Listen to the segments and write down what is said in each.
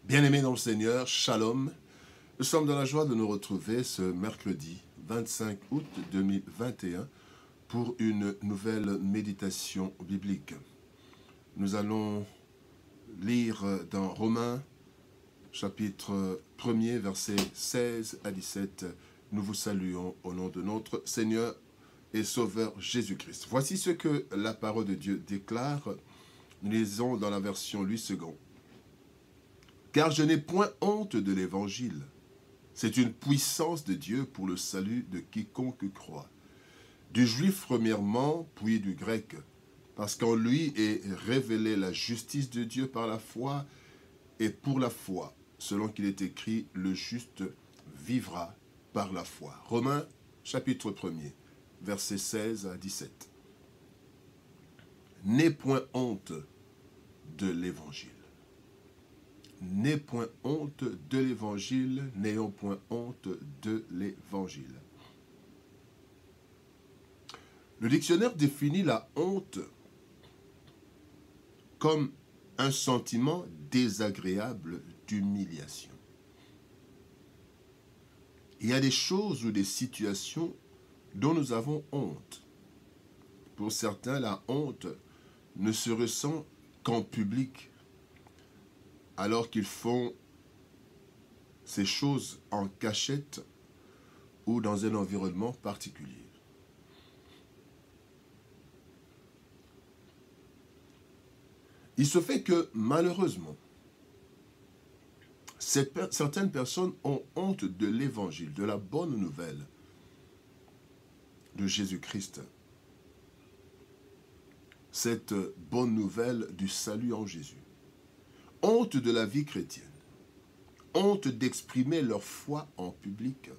Bien-aimés dans le Seigneur, Shalom. Nous sommes dans la joie de nous retrouver ce mercredi 25 août 2021 pour une nouvelle méditation biblique. Nous allons lire dans Romains, chapitre 1er, versets 16 à 17. Nous vous saluons au nom de notre Seigneur et Sauveur Jésus-Christ. Voici ce que la parole de Dieu déclare. Nous lisons dans la version Louis II. Car je n'ai point honte de l'Évangile. C'est une puissance de Dieu pour le salut de quiconque croit. Du juif premièrement, puis du grec, parce qu'en lui est révélée la justice de Dieu par la foi, et pour la foi, selon qu'il est écrit, le juste vivra par la foi. Romains, chapitre 1er, versets 16 à 17. N'aie point honte de l'Évangile. N'aie point honte de l'Évangile, n'ayons point honte de l'Évangile. Le dictionnaire définit la honte comme un sentiment désagréable d'humiliation. Il y a des choses ou des situations dont nous avons honte. Pour certains, la honte ne se ressent qu'en public, alors qu'ils font ces choses en cachette ou dans un environnement particulier. Il se fait que, malheureusement, certaines personnes ont honte de l'Évangile, de la bonne nouvelle de Jésus-Christ. Cette bonne nouvelle du salut en Jésus. Honte de la vie chrétienne, honte d'exprimer leur foi en public.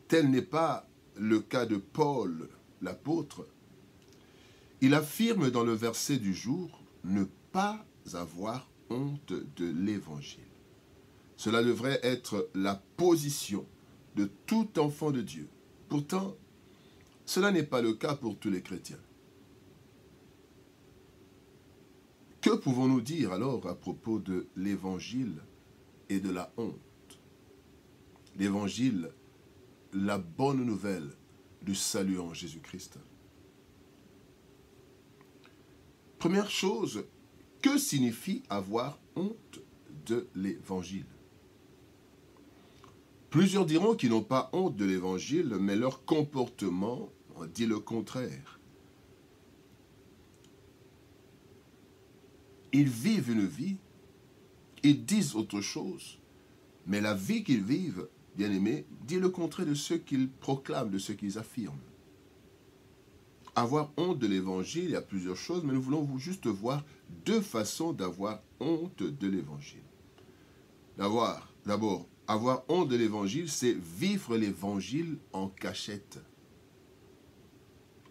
Tel n'est pas le cas de Paul, l'apôtre. Il affirme dans le verset du jour ne pas avoir honte de l'Évangile. Cela devrait être la position de tout enfant de Dieu. Pourtant, cela n'est pas le cas pour tous les chrétiens. Que pouvons-nous dire alors à propos de l'Évangile et de la honte? L'Évangile, la bonne nouvelle du salut en Jésus-Christ. Première chose, que signifie avoir honte de l'Évangile? Plusieurs diront qu'ils n'ont pas honte de l'Évangile, mais leur comportement en dit le contraire. Ils vivent une vie, ils disent autre chose, mais la vie qu'ils vivent, bien-aimés, dit le contraire de ce qu'ils proclament, de ce qu'ils affirment. Avoir honte de l'Évangile, il y a plusieurs choses, mais nous voulons juste voir deux façons d'avoir honte de l'Évangile. D'abord, avoir honte de l'Évangile, c'est vivre l'Évangile en cachette,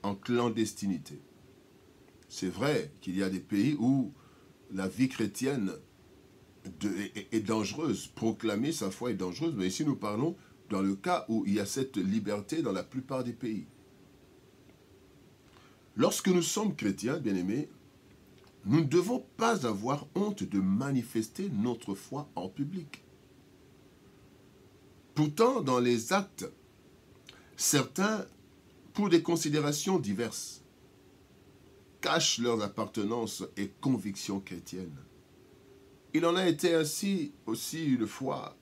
en clandestinité. C'est vrai qu'il y a des pays où la vie chrétienne est dangereuse. Proclamer sa foi est dangereuse, mais ici nous parlons dans le cas où il y a cette liberté dans la plupart des pays. Lorsque nous sommes chrétiens, bien-aimés, nous ne devons pas avoir honte de manifester notre foi en public. Pourtant, dans les actes, certains, pour des considérations diverses, cachent leurs appartenances et convictions chrétiennes. Il en a été ainsi aussi une fois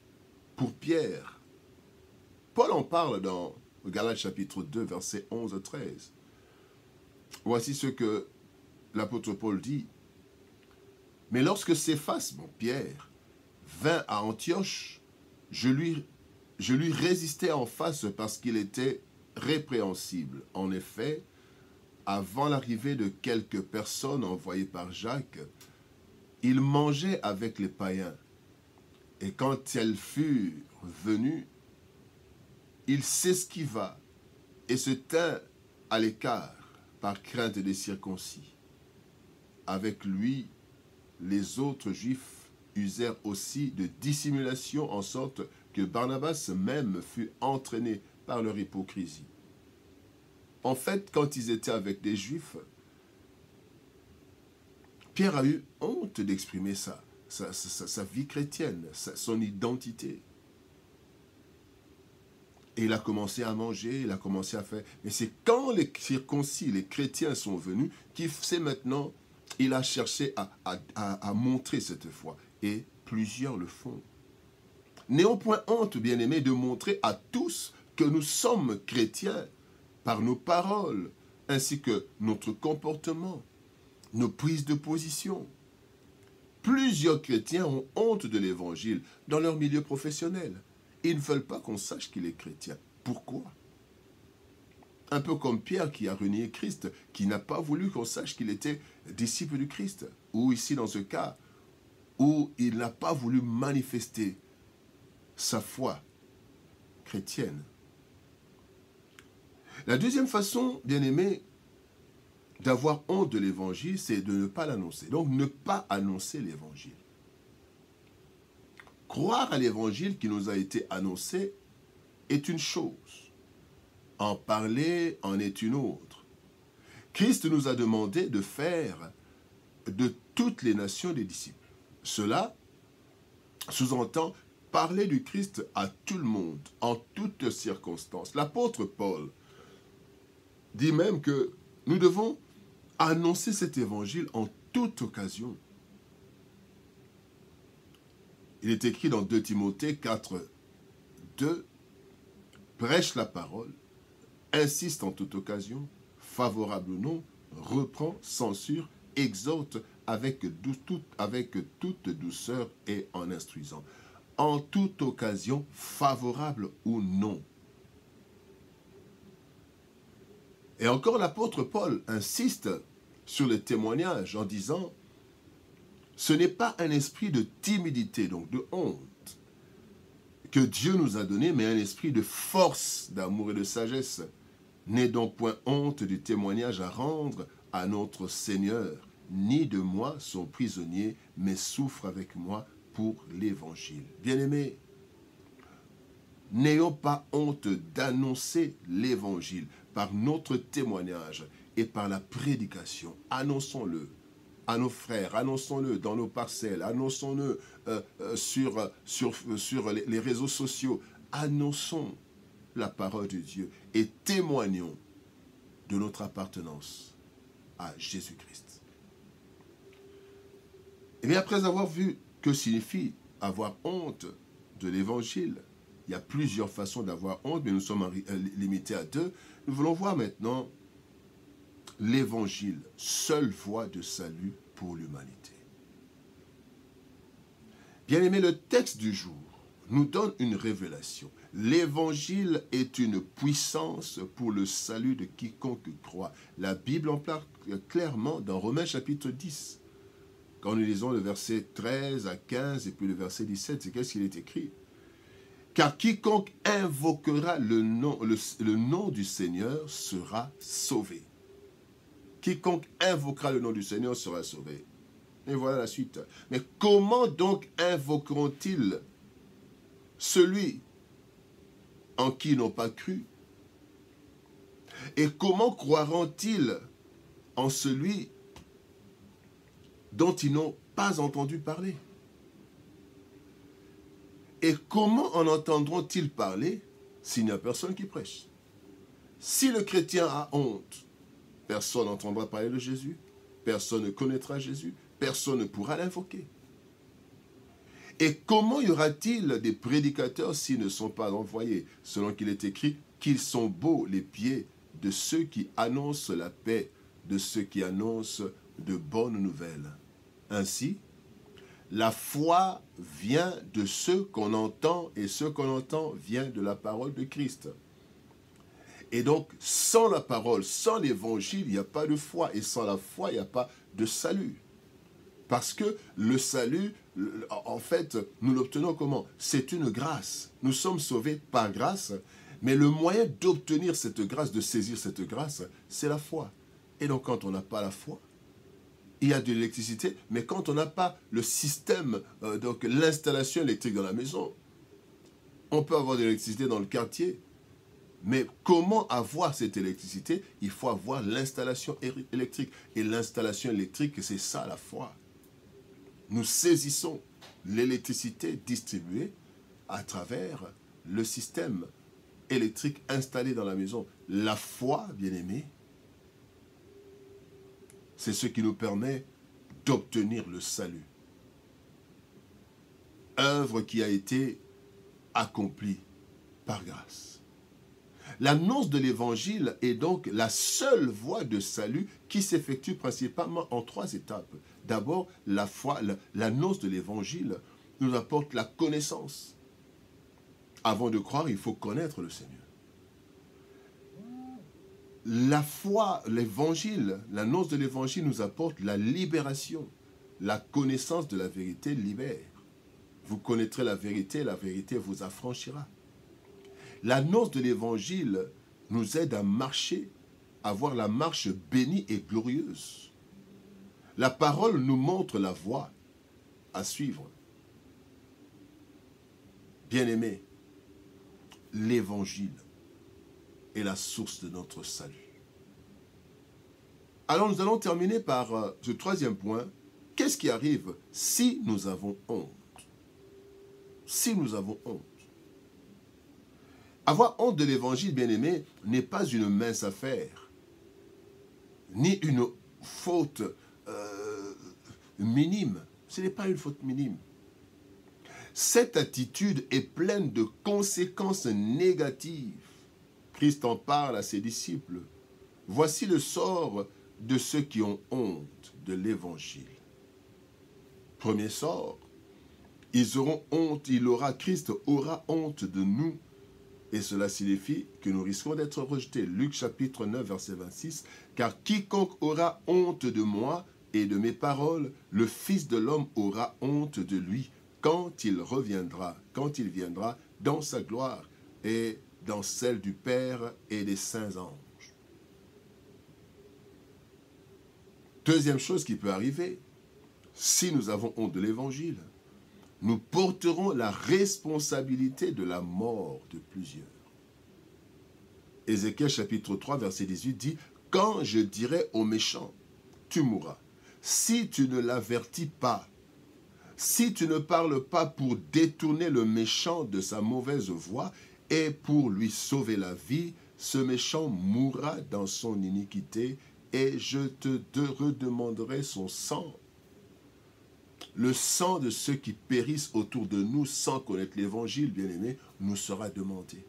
pour Pierre. Paul en parle dans Galates chapitre 2, versets 11 à 13. Voici ce que l'apôtre Paul dit. Mais lorsque Céphas, Pierre, vint à Antioche, je lui résistai en face parce qu'il était répréhensible. En effet, avant l'arrivée de quelques personnes envoyées par Jacques, il mangeait avec les païens. Et quand elles furent venues, il s'esquiva et se tint à l'écart par crainte des circoncis. Avec lui, les autres Juifs usèrent aussi de dissimulation en sorte que Barnabas même fut entraîné par leur hypocrisie. En fait, quand ils étaient avec des Juifs, Pierre a eu honte d'exprimer ça. sa vie chrétienne, son identité. Et il a commencé à manger, il a commencé à faire... Mais c'est quand les circoncis, les chrétiens sont venus, qu'il sait maintenant, il a cherché à montrer cette foi. Et plusieurs le font. N'ayons point honte, bien-aimés, de montrer à tous que nous sommes chrétiens par nos paroles, ainsi que notre comportement, nos prises de position. Plusieurs chrétiens ont honte de l'évangile dans leur milieu professionnel. Ils ne veulent pas qu'on sache qu'il est chrétien. Pourquoi? Un peu comme Pierre qui a renié Christ, qui n'a pas voulu qu'on sache qu'il était disciple du Christ. Ou ici dans ce cas, où il n'a pas voulu manifester sa foi chrétienne. La deuxième façon, bien aimé, d'avoir honte de l'évangile, c'est de ne pas l'annoncer. Donc, ne pas annoncer l'évangile. Croire à l'évangile qui nous a été annoncé est une chose. En parler en est une autre. Christ nous a demandé de faire de toutes les nations des disciples. Cela sous-entend parler du Christ à tout le monde, en toutes circonstances. L'apôtre Paul dit même que nous devons annoncer cet évangile en toute occasion. Il est écrit dans 2 Timothée 4, 2, « Prêche la parole, insiste en toute occasion, favorable ou non, reprend, censure, exhorte avec toute douceur et en instruisant. » En toute occasion, favorable ou non. Et encore l'apôtre Paul insiste sur le témoignage en disant « Ce n'est pas un esprit de timidité, donc de honte, que Dieu nous a donné, mais un esprit de force, d'amour et de sagesse. N'aie donc point honte du témoignage à rendre à notre Seigneur, ni de moi, son prisonnier, mais souffre avec moi pour l'évangile. » Bien-aimés, n'ayons pas honte d'annoncer l'évangile par notre témoignage et par la prédication. Annonçons-le à nos frères, annonçons-le dans nos parcelles, annonçons-le sur les réseaux sociaux. Annonçons la parole de Dieu et témoignons de notre appartenance à Jésus-Christ. Et bien après avoir vu que signifie avoir honte de l'évangile, il y a plusieurs façons d'avoir honte, mais nous sommes limités à 2. Nous voulons voir maintenant l'évangile, seule voie de salut pour l'humanité. Bien-aimé, le texte du jour nous donne une révélation. L'évangile est une puissance pour le salut de quiconque croit. La Bible en parle clairement dans Romains chapitre 10. Quand nous lisons le verset 13 à 15 et puis le verset 17, c'est qu'est-ce qu'il est écrit? Car quiconque invoquera le nom du Seigneur sera sauvé. Quiconque invoquera le nom du Seigneur sera sauvé. Et voilà la suite. Mais comment donc invoqueront-ils celui en qui ils n'ont pas cru? Et comment croiront-ils en celui dont ils n'ont pas entendu parler? Et comment en entendront-ils parler s'il n'y a personne qui prêche? Si le chrétien a honte, personne n'entendra parler de Jésus, personne ne connaîtra Jésus, personne ne pourra l'invoquer. Et comment y aura-t-il des prédicateurs s'ils ne sont pas envoyés? Selon qu'il est écrit, qu'ils sont beaux les pieds de ceux qui annoncent la paix, de ceux qui annoncent de bonnes nouvelles. Ainsi, la foi vient de ce qu'on entend, et ce qu'on entend vient de la parole de Christ. Et donc, sans la parole, sans l'évangile, il n'y a pas de foi. Et sans la foi, il n'y a pas de salut. Parce que le salut, en fait, nous l'obtenons comment? C'est une grâce. Nous sommes sauvés par grâce, mais le moyen d'obtenir cette grâce, de saisir cette grâce, c'est la foi. Et donc, quand on n'a pas la foi, il y a de l'électricité, mais quand on n'a pas le système, donc l'installation électrique dans la maison, on peut avoir de l'électricité dans le quartier, mais comment avoir cette électricité? Il faut avoir l'installation électrique. Et l'installation électrique, c'est ça la foi. nous saisissons l'électricité distribuée à travers le système électrique installé dans la maison. La foi, bien-aimé, c'est ce qui nous permet d'obtenir le salut. Œuvre qui a été accomplie par grâce. L'annonce de l'évangile est donc la seule voie de salut qui s'effectue principalement en 3 étapes. D'abord, la foi, l'annonce de l'évangile nous apporte la connaissance. Avant de croire, il faut connaître le Seigneur. La foi, l'évangile, l'annonce de l'évangile nous apporte la libération. La connaissance de la vérité libère. Vous connaîtrez la vérité vous affranchira. L'annonce de l'évangile nous aide à marcher, à voir la marche bénie et glorieuse. La parole nous montre la voie à suivre. Bien-aimés, l'évangile est la source de notre salut. Alors nous allons terminer par ce 3e point. Qu'est-ce qui arrive si nous avons honte? Si nous avons honte. Avoir honte de l'évangile, bien-aimé, n'est pas une mince affaire, ni une faute minime. Ce n'est pas une faute minime. Cette attitude est pleine de conséquences négatives. Christ en parle à ses disciples. Voici le sort de ceux qui ont honte de l'évangile. Premier sort, ils auront honte, Christ aura honte de nous. Et cela signifie que nous risquons d'être rejetés. Luc chapitre 9, verset 26. Car quiconque aura honte de moi et de mes paroles, le Fils de l'homme aura honte de lui quand il viendra dans sa gloire et dans celle du Père et des saints anges. Deuxième chose qui peut arriver, si nous avons honte de l'évangile, nous porterons la responsabilité de la mort de plusieurs. Ézéchiel chapitre 3, verset 18 dit « Quand je dirai au méchant, tu mourras, si tu ne l'avertis pas, si tu ne parles pas pour détourner le méchant de sa mauvaise voie et pour lui sauver la vie, ce méchant mourra dans son iniquité et je te redemanderai son sang. » Le sang de ceux qui périssent autour de nous sans connaître l'évangile, bien-aimé, nous sera demandé,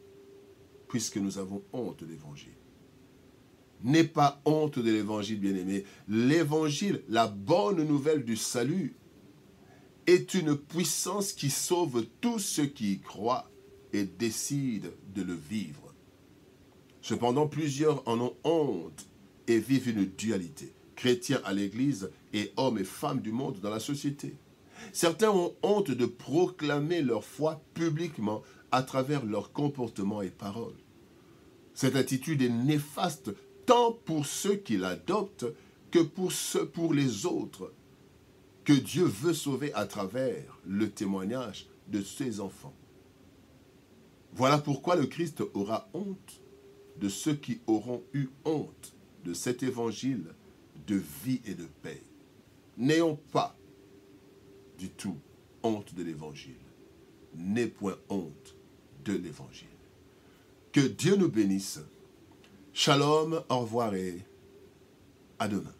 puisque nous avons honte de l'évangile. N'aie pas honte de l'évangile, bien-aimé. L'évangile, la bonne nouvelle du salut, est une puissance qui sauve tous ceux qui y croient et décident de le vivre. Cependant, plusieurs en ont honte et vivent une dualité. Chrétiens à l'Église et hommes et femmes du monde dans la société. Certains ont honte de proclamer leur foi publiquement à travers leur comportement et paroles. Cette attitude est néfaste tant pour ceux qui l'adoptent que pour les autres que Dieu veut sauver à travers le témoignage de ses enfants. Voilà pourquoi le Christ aura honte de ceux qui auront eu honte de cet évangile de vie et de paix. N'ayons pas du tout honte de l'évangile. N'aie point honte de l'évangile. Que Dieu nous bénisse. Shalom, au revoir et à demain.